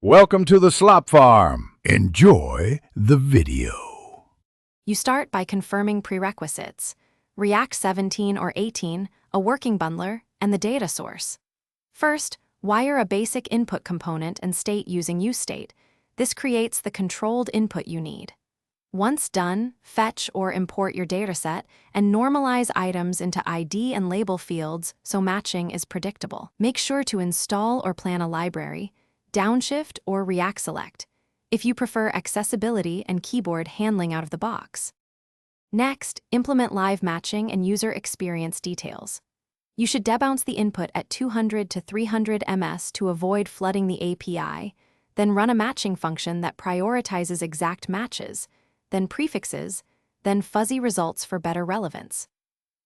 Welcome to the Slop Farm. Enjoy the video. You start by confirming prerequisites: React 17 or 18, a working bundler, and the data source. First, wire a basic input component and state using useState. This creates the controlled input you need. Once done, fetch or import your dataset and normalize items into ID and label fields so matching is predictable. Make sure to install or plan a library, downshift or React select, if you prefer accessibility and keyboard handling out of the box. Next, implement live matching and user experience details. You should debounce the input at 200 to 300 ms to avoid flooding the API, then run a matching function that prioritizes exact matches, then prefixes, then fuzzy results for better relevance.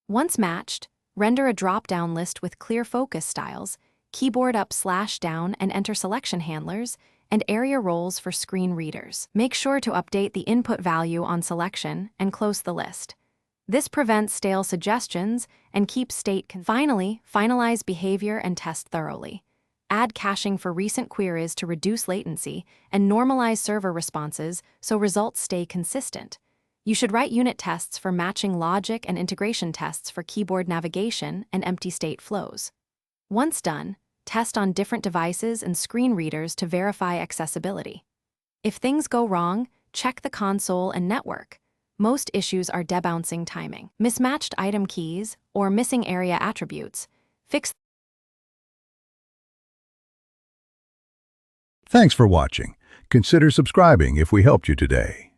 Once matched, render a drop-down list with clear focus styles, keyboard up/down and enter selection handlers, and area roles for screen readers. Make sure to update the input value on selection and close the list. This prevents stale suggestions and keeps state Finally, finalize behavior and test thoroughly. Add caching for recent queries to reduce latency and normalize server responses so results stay consistent. You should write unit tests for matching logic and integration tests for keyboard navigation and empty state flows. Once done, test on different devices and screen readers to verify accessibility. If things go wrong, check the console and network. Most issues are debouncing timing, mismatched item keys, or missing area attributes. Fix. Thanks for watching. Consider subscribing if we helped you today.